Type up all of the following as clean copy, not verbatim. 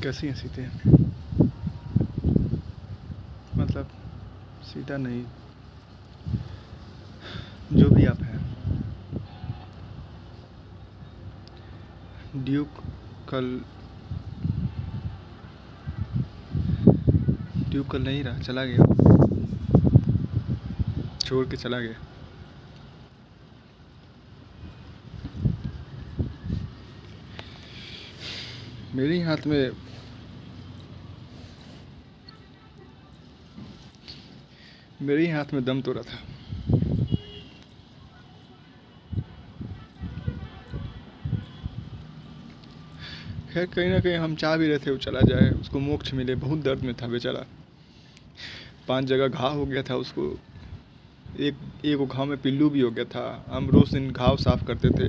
कैसी हैं सीटें? मतलब सीधा नहीं, जो भी आप हैं। ड्यूक कल नहीं रहा, चला गया, छोड़ के चला गया। मेरे ही हाथ में दम तोड़ा था। खैर कहीं ना कहीं हम चाह भी रहे थे वो चला जाए, उसको मोक्ष मिले। बहुत दर्द में था बेचारा, 5 जगह घाव हो गया था उसको। एक वो घाव में पिल्लू भी हो गया था। हम रोज़ दिन घाव साफ करते थे,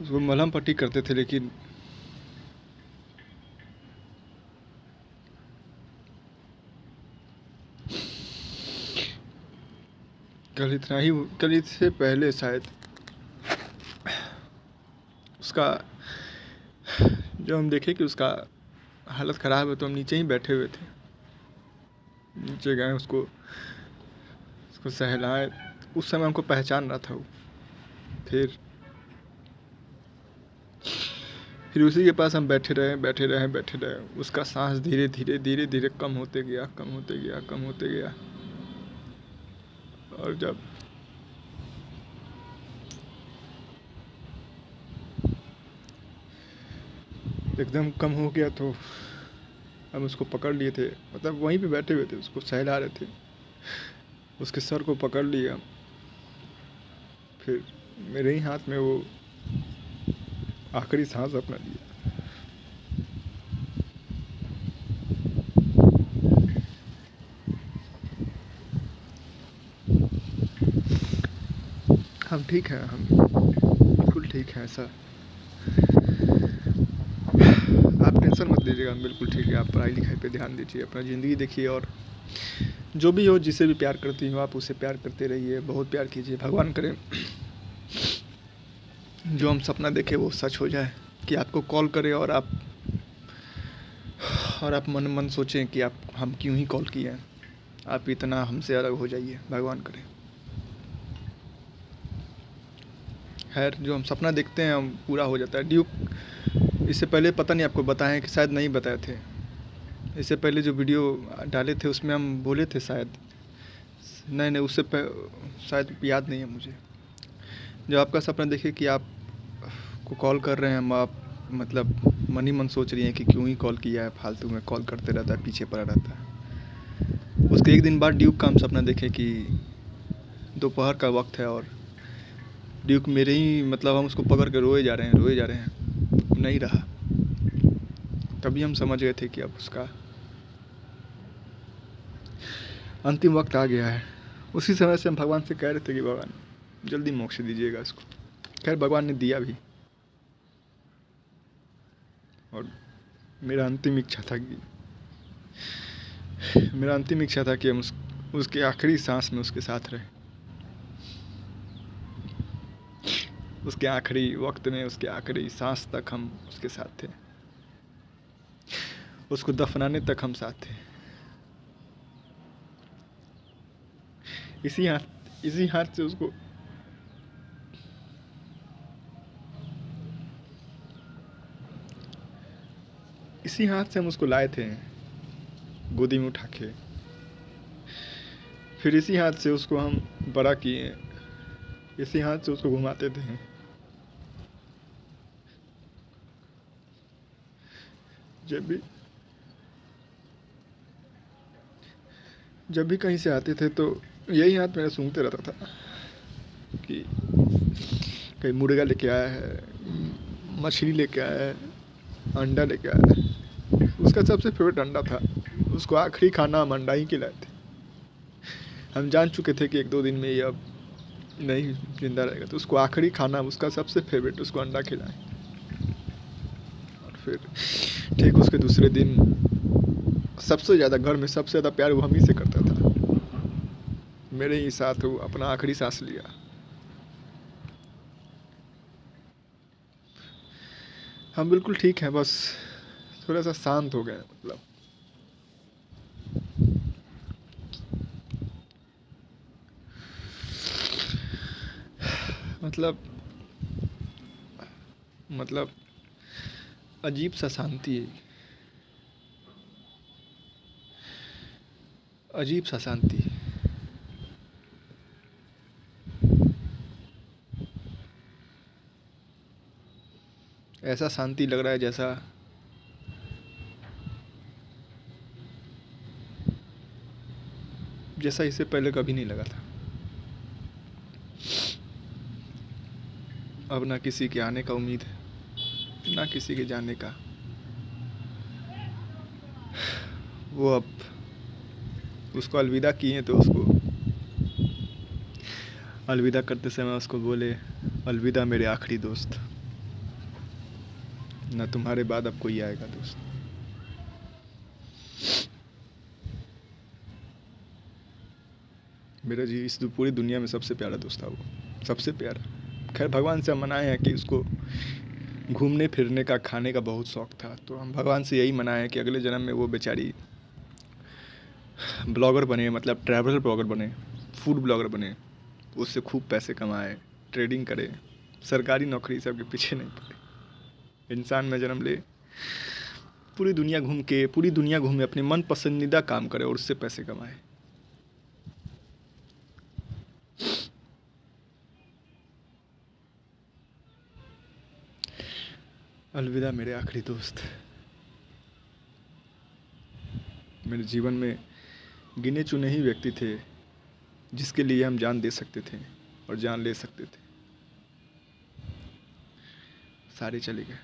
उसको मलहम पट्टी करते थे, लेकिन कल इससे पहले शायद उसका जब हम देखे कि उसका हालत ख़राब है तो हम नीचे ही बैठे हुए थे। नीचे गए, उसको सहलाए। उस समय हमको पहचान रहा था वो। फिर उसी के पास हम बैठे रहे। उसका सांस धीरे धीरे कम होते गया। और जब एकदम कम हो गया तो हम उसको पकड़ लिए थे, मतलब वहीं पे बैठे हुए थे, उसको सहला रहे थे। उसके सर को पकड़ लिया, फिर मेरे ही हाथ में वो आखिरी सांस अपना लिया। हम ठीक हैं, हम बिल्कुल ठीक हैं। ऐसा आप टेंशन मत लीजिएगा, हम बिल्कुल ठीक है। आप पढ़ाई लिखाई पे ध्यान दीजिए, अपना ज़िंदगी देखिए, और जो भी हो, जिसे भी प्यार करती हो आप, उसे प्यार करते रहिए, बहुत प्यार कीजिए। भगवान करे जो हम सपना देखे वो सच हो जाए, कि आपको कॉल करे और आप मन सोचें कि हम क्यों ही कॉल किए हैं, आप इतना हमसे अलग हो जाइए, भगवान करे। खैर जो हम सपना देखते हैं हम पूरा हो जाता है। ड्यूक इससे पहले पता नहीं आपको बताएं कि शायद नहीं बताए थे। इससे पहले जो वीडियो डाले थे उसमें हम बोले थे शायद, नहीं उससे शायद याद नहीं है मुझे। जब आपका सपना देखे कि आप को कॉल कर रहे हैं, आप मतलब मन ही मन सोच रही हैं कि क्यों ही कॉल किया है, फालतू में कॉल करते रहता है, पीछे पड़ा रहता है। उसके एक दिन बाद ड्यूक का हम सपना देखे कि दोपहर का वक्त है और ड्यूक मेरे ही, मतलब हम उसको पकड़ के रोए जा रहे हैं, नहीं रहा। तभी हम समझ गए थे कि अब उसका अंतिम वक्त आ गया है। उसी समय से हम भगवान से कह रहे थे कि भगवान जल्दी मोक्ष दीजिएगा इसको। खैर भगवान ने दिया भी, और मेरा अंतिम इच्छा था कि हम उसके आखिरी सांस में उसके साथ रहें, उसके आखिरी वक्त में, उसके आखिरी सांस तक हम उसके साथ थे, उसको दफनाने तक हम साथ थे। इसी हाथ से उसको हम उसको लाए थे गोदी में उठा के, फिर इसी हाथ से उसको हम बड़ा किए, इसी हाथ से उसको घुमाते थे। जब भी कहीं से आते थे तो यही हाथ मेरा सूंघते रहता था कि कहीं मुर्गा लेके आया है, मछली लेके आया है, अंडा लेके आया है। उसका सबसे फेवरेट अंडा था, उसको आखिरी खाना हम अंडा ही खिलाए थे। हम जान चुके थे कि 1-2 दिन में ये अब नहीं जिंदा रहेगा, तो उसको आखिरी खाना, उसका सबसे फेवरेट, उसको अंडा खिलाए। और फिर ठीक उसके दूसरे दिन सबसे ज़्यादा, घर में सबसे ज़्यादा प्यार वो हम ही से करता था। मेरे ही साथ वो अपना आखिरी सांस लिया। हम बिल्कुल ठीक हैं, बस थोड़ा सा शांत हो गया है, मतलब मतलब अजीब सा शांति है, अजीब सा शांति। ऐसा शांति लग रहा है जैसा इससे पहले कभी नहीं लगा था। अब ना किसी के आने का उम्मीद है, ना किसी के जाने का। वो अब उसको अलविदा किए तो उसको अलविदा करते समय उसको बोले, अलविदा मेरे आखिरी दोस्त, ना तुम्हारे बाद अब कोई आएगा दोस्त। मेरा जी इस पूरी दुनिया में सबसे प्यारा दोस्त था वो, सबसे प्यारा। खैर भगवान से हम मनाए हैं कि उसको घूमने फिरने का, खाने का बहुत शौक़ था, तो हम भगवान से यही मनाए हैं कि अगले जन्म में वो बेचारी ब्लॉगर बने, मतलब ट्रैवल ब्लॉगर बने, फूड ब्लॉगर बने, उससे खूब पैसे कमाए, ट्रेडिंग करे, सरकारी नौकरी सबके पीछे नहीं पड़े, इंसान में जन्म ले, पूरी दुनिया घूमे, अपने मन पसंदीदा काम करे और उससे पैसे कमाए। अलविदा मेरे आखिरी दोस्त। मेरे जीवन में गिने चुने ही व्यक्ति थे जिसके लिए हम जान दे सकते थे और जान ले सकते थे, सारे चले गए।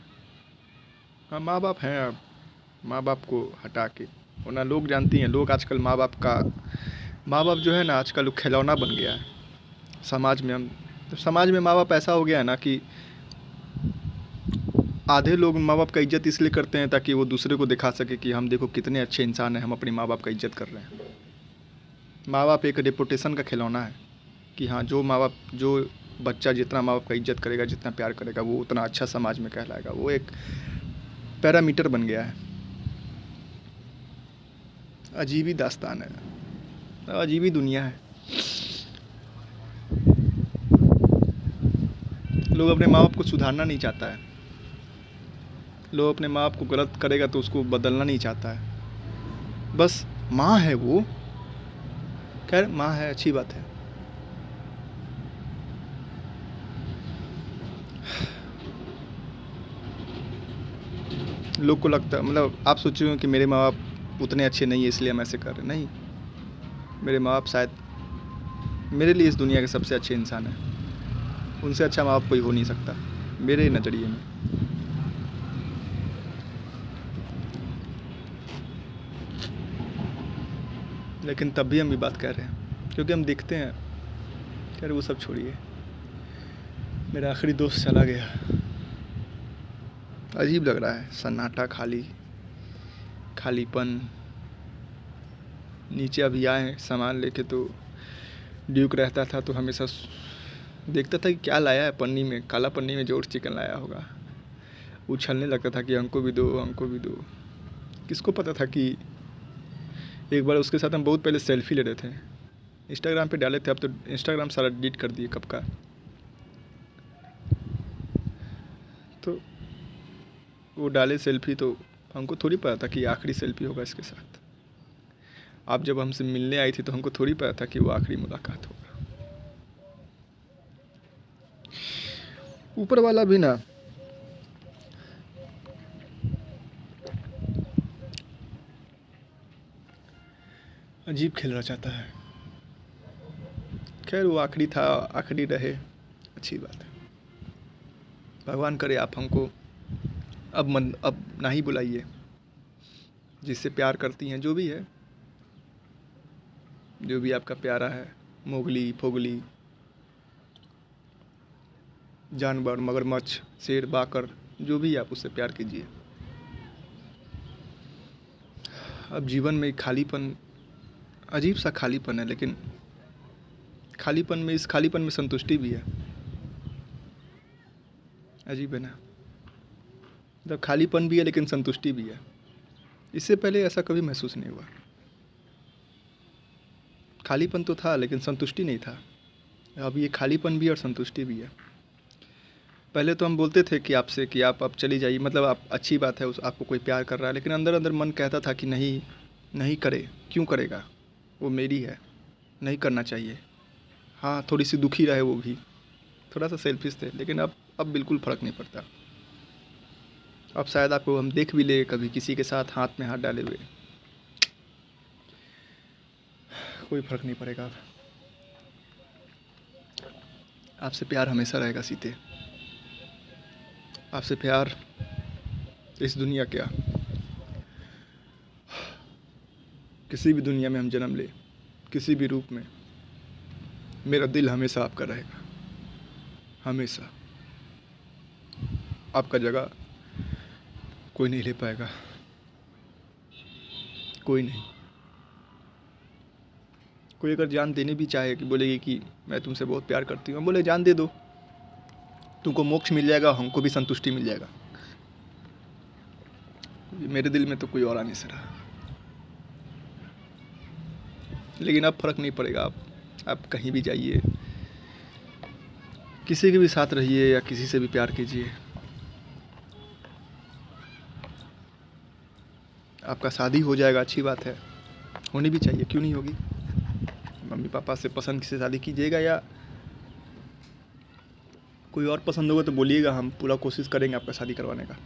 हाँ, माँ बाप हैं, अब माँ बाप को हटा के, वरना लोग जानती हैं, लोग आजकल माँ बाप जो है ना आजकल वो खिलौना बन गया है समाज में। समाज में माँ बाप ऐसा हो गया है ना कि आधे लोग माँ बाप का इज्जत इसलिए करते हैं ताकि वो दूसरे को दिखा सके कि हम देखो कितने अच्छे इंसान हैं, हम अपने माँ बाप का इज्जत कर रहे हैं। माँ बाप एक रेपुटेशन का खिलौना है कि हाँ, जो बच्चा जितना माँ बाप का इज्जत करेगा, जितना प्यार करेगा, वो उतना अच्छा समाज में कहलाएगा। वो एक पैरामीटर बन गया है। अजीब ही दास्तान है, अजीब ही दुनिया है। लोग अपने माँ बाप को सुधारना नहीं चाहता है, लोग अपने माँ बाप को गलत करेगा तो उसको बदलना नहीं चाहता है, बस माँ है वो। खैर माँ है, अच्छी बात है। लोग को लगता है, मतलब आप सोच रहे हो कि मेरे माँ बाप उतने अच्छे नहीं है इसलिए हम ऐसे कर रहे, नहीं। मेरे माँ बाप शायद मेरे लिए इस दुनिया के सबसे अच्छे इंसान हैं। उनसे अच्छा माँ बाप कोई हो नहीं सकता मेरे नज़रिए में। लेकिन तब भी हम भी बात कर रहे हैं क्योंकि हम देखते हैं। खैर वो सब छोड़िए, मेरा आखिरी दोस्त चला गया। अजीब लग रहा है, सन्नाटा, खालीपन। नीचे अभी आए सामान लेके तो ड्यूक रहता था तो हमेशा देखता था कि क्या लाया है पन्नी में, काला पन्नी में जोर चिकन लाया होगा। उछलने लगता था कि हमको भी दो, हमको भी दो। किसको पता था कि एक बार उसके साथ हम बहुत पहले सेल्फी ले रहे थे, इंस्टाग्राम पे डाले थे। अब तो इंस्टाग्राम सारा डिलीट कर दिए कब का। तो वो डाले सेल्फी तो हमको थोड़ी पता था कि आखिरी सेल्फी होगा इसके साथ। आप जब हमसे मिलने आई थी तो हमको थोड़ी पता था कि वो आखिरी मुलाकात होगा। ऊपर वाला भी ना अजीब खेल रचाता है। खैर वो आखिरी था, आखिरी रहे, अच्छी बात है। भगवान करे आप हमको अब ना ही बुलाइए। जिससे प्यार करती हैं, जो भी है, जो भी आपका प्यारा है, मोगली, फोगली, जानवर, मगरमच्छ, शेर, बाकर, जो भी आप उससे प्यार कीजिए। अब जीवन में खालीपन, अजीब सा खालीपन है, लेकिन इस खालीपन में संतुष्टि भी है। अजीब है ना, मतलब खालीपन भी है लेकिन संतुष्टि भी है। इससे पहले ऐसा कभी महसूस नहीं हुआ। खालीपन तो था लेकिन संतुष्टि नहीं था। अब ये खालीपन भी और संतुष्टि भी है। पहले तो हम बोलते थे कि आपसे कि आप अब चली जाइए, मतलब आप अच्छी बात है, उस आपको कोई प्यार कर रहा है, लेकिन अंदर अंदर मन कहता था कि नहीं, नहीं करे, क्यों करेगा, वो मेरी है, नहीं करना चाहिए। हाँ, थोड़ी सी दुखी रहे वो भी, थोड़ा सा सेल्फिश थे, लेकिन अब बिल्कुल फ़र्क नहीं पड़ता। अब शायद आपको हम देख भी ले कभी किसी के साथ हाथ में हाथ डाले हुए, कोई फ़र्क नहीं पड़ेगा। अब आपसे प्यार हमेशा रहेगा सीते। आपसे प्यार इस दुनिया क्या, किसी भी दुनिया में हम जन्म ले, किसी भी रूप में, मेरा दिल हमेशा आपका रहेगा, हमेशा। आपका जगह कोई नहीं ले पाएगा, कोई नहीं। कोई अगर जान देने भी चाहे कि बोलेगी कि मैं तुमसे बहुत प्यार करती हूँ, हम बोले जान दे दो, तुमको मोक्ष मिल जाएगा, हमको भी संतुष्टि मिल जाएगा। मेरे दिल में तो कोई और नहीं सरा। लेकिन अब फ़र्क नहीं पड़ेगा। आप कहीं भी जाइए, किसी के भी साथ रहिए या किसी से भी प्यार कीजिए, आपका शादी हो जाएगा, अच्छी बात है, होनी भी चाहिए, क्यों नहीं होगी। मम्मी पापा से पसंद से शादी कीजिएगा या कोई और पसंद होगा तो बोलिएगा, हम पूरा कोशिश करेंगे आपका शादी करवाने का।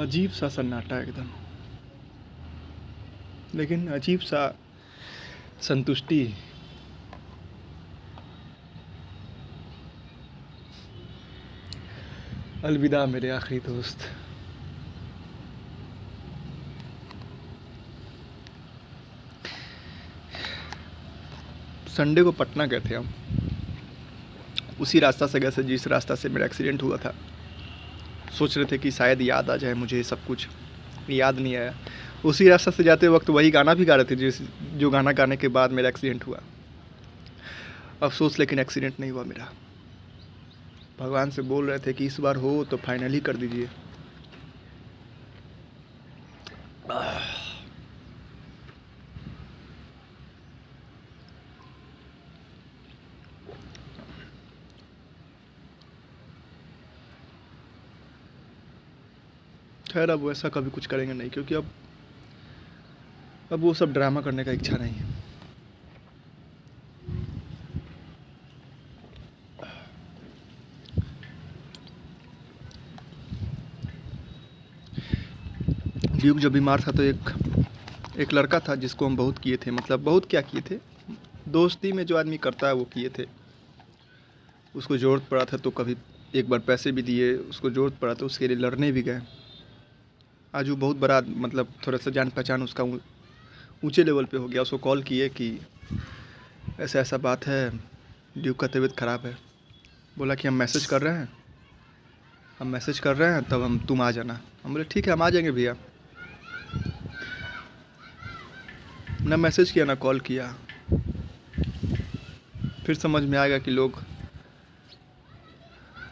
अजीब सा सन्नाटा एकदम, लेकिन अजीब सा संतुष्टि। अलविदा मेरे आखिरी दोस्त। संडे को पटना गए थे हम, उसी रास्ता से गए थे जिस रास्ता से मेरा एक्सीडेंट हुआ था। सोच रहे थे कि शायद याद आ जाए मुझे, सब कुछ याद नहीं आया। उसी रास्ता से जाते वक्त वही गाना भी गा रहे थे जो गाना गाने के बाद मेरा एक्सीडेंट हुआ। अफसोस, लेकिन एक्सीडेंट नहीं हुआ मेरा। भगवान से बोल रहे थे कि इस बार हो तो फाइनली कर दीजिए। खैर अब वैसा कभी कुछ करेंगे नहीं, क्योंकि अब वो सब ड्रामा करने का इच्छा नहीं है। ड्यूक जब बीमार था तो एक लड़का था जिसको हम बहुत किए थे, मतलब बहुत क्या किए थे, दोस्ती में जो आदमी करता है वो किए थे। उसको ज़रूरत पड़ा था तो कभी एक बार पैसे भी दिए, उसको ज़रूरत पड़ा तो उसके लिए लड़ने भी गए। आज वो बहुत बड़ा, मतलब थोड़ा सा जान पहचान उसका ऊंचे लेवल पे हो गया। उसको कॉल किए कि ऐसा ऐसा बात है, ड्यूक का तबीयत ख़राब है। बोला कि हम मैसेज कर रहे हैं, तब तुम आ जाना। हम बोले ठीक है, हम आ जाएंगे भैया। ना मैसेज किया ना कॉल किया। फिर समझ में आएगा कि लोग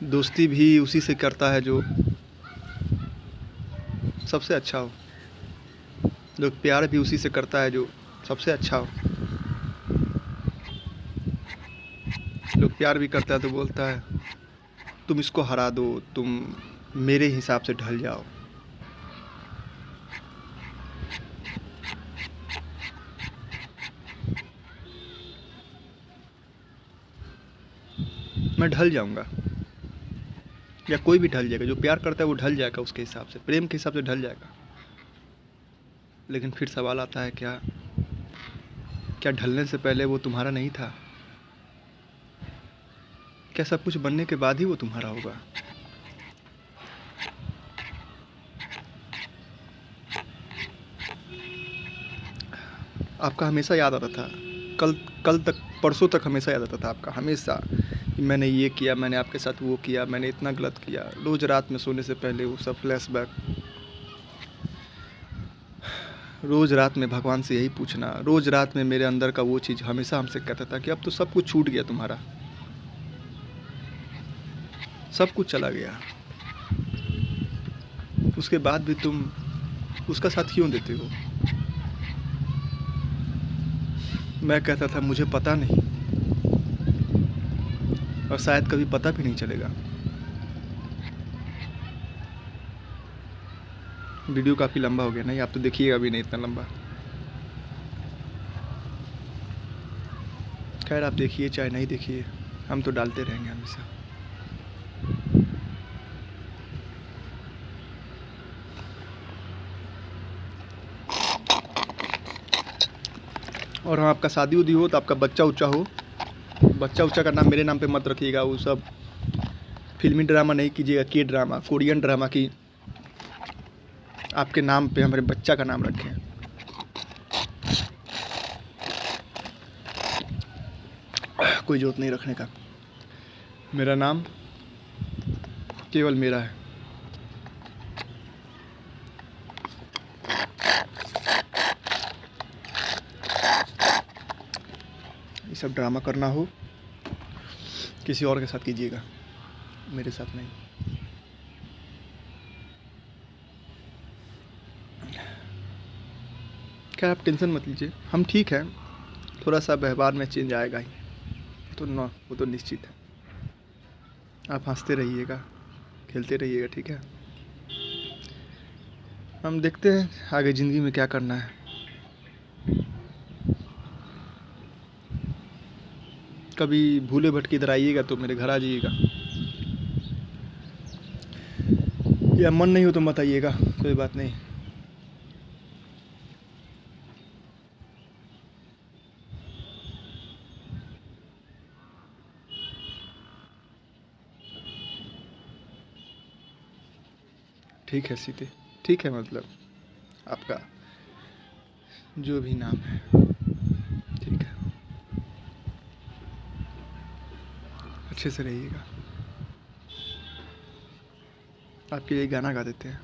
दोस्ती भी उसी से करता है जो सबसे अच्छा हो, लोग प्यार भी उसी से करता है जो सबसे अच्छा हो। लोग प्यार भी करता है तो बोलता है तुम इसको हरा दो, तुम मेरे हिसाब से ढल जाओ। मैं ढल जाऊंगा या कोई भी ढल जाएगा, जो प्यार करता है वो ढल जाएगा, उसके हिसाब से, प्रेम के हिसाब से ढल जाएगा। लेकिन फिर सवाल आता है, क्या ढलने से पहले वो तुम्हारा नहीं था? क्या सब कुछ बनने के बाद ही वो तुम्हारा होगा? आपका हमेशा याद आता था, कल तक, परसों तक हमेशा याद आता था आपका, हमेशा कि मैंने ये किया, मैंने आपके साथ वो किया, मैंने इतना गलत किया। रोज़ रात में सोने से पहले वो सब फ्लैशबैक। रोज़ रात में भगवान से यही पूछना, रोज़ रात में मेरे अंदर का वो चीज़ हमेशा हमसे कहता था कि अब तो सब कुछ छूट गया तुम्हारा, सब कुछ चला गया, उसके बाद भी तुम उसका साथ क्यों देते हो। मैं कहता था मुझे पता नहीं, और शायद कभी पता भी नहीं चलेगा। वीडियो काफ़ी लंबा हो गया, नहीं आप तो देखिएगा भी नहीं इतना लंबा। खैर आप देखिए चाहे नहीं देखिए, हम तो डालते रहेंगे हमेशा। और हाँ, आपका शादी उदी हो तो आपका बच्चा उच्चा हो, बच्चा उच्चा का नाम मेरे नाम पे मत रखिएगा। वो सब फिल्मी ड्रामा नहीं कीजिएगा, के ड्रामा, कोरियन ड्रामा की आपके नाम पे हमारे बच्चा का नाम रखें। कोई जरूरत नहीं रखने का। मेरा नाम केवल मेरा है। ये सब ड्रामा करना हो किसी और के साथ कीजिएगा, मेरे साथ नहीं। क्या आप टेंशन मत लीजिए, हम ठीक हैं। थोड़ा सा व्यवहार में चेंज आएगा ही तो ना, वो तो निश्चित है। आप हंसते रहिएगा, खेलते रहिएगा, ठीक है। हम देखते हैं आगे ज़िंदगी में क्या करना है। कभी भूले भटके इधर आइएगा तो मेरे घर आ जाइएगा, या मन नहीं हो तो मत आइएगा, कोई बात नहीं। ठीक है सीते, ठीक है, मतलब आपका जो भी नाम है ठीक है। अच्छे से रहिएगा। आपके लिए गाना गा देते हैं।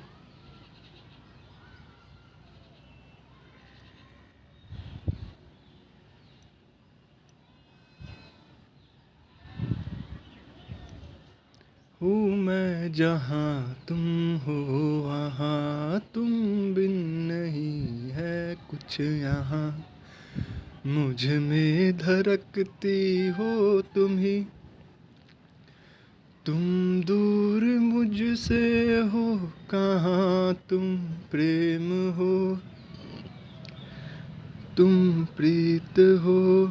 हूँ मैं जहाँ तुम हो वहाँ, तुम बिन नहीं है कुछ यहाँ, मुझ में धड़कती हो तुम ही, तुम दूर मुझसे हो कहाँ, तुम प्रेम हो, तुम प्रीत हो,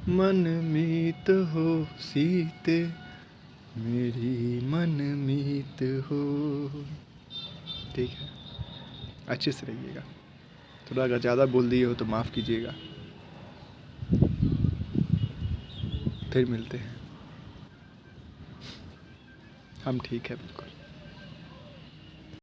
मन मीत हो सीते, मेरी मन मीत हो। ठीक है, अच्छे से रहिएगा। थोड़ा अगर ज़्यादा बोल दिए हो तो माफ़ कीजिएगा। फिर मिलते हैं। हम ठीक है बिल्कुल।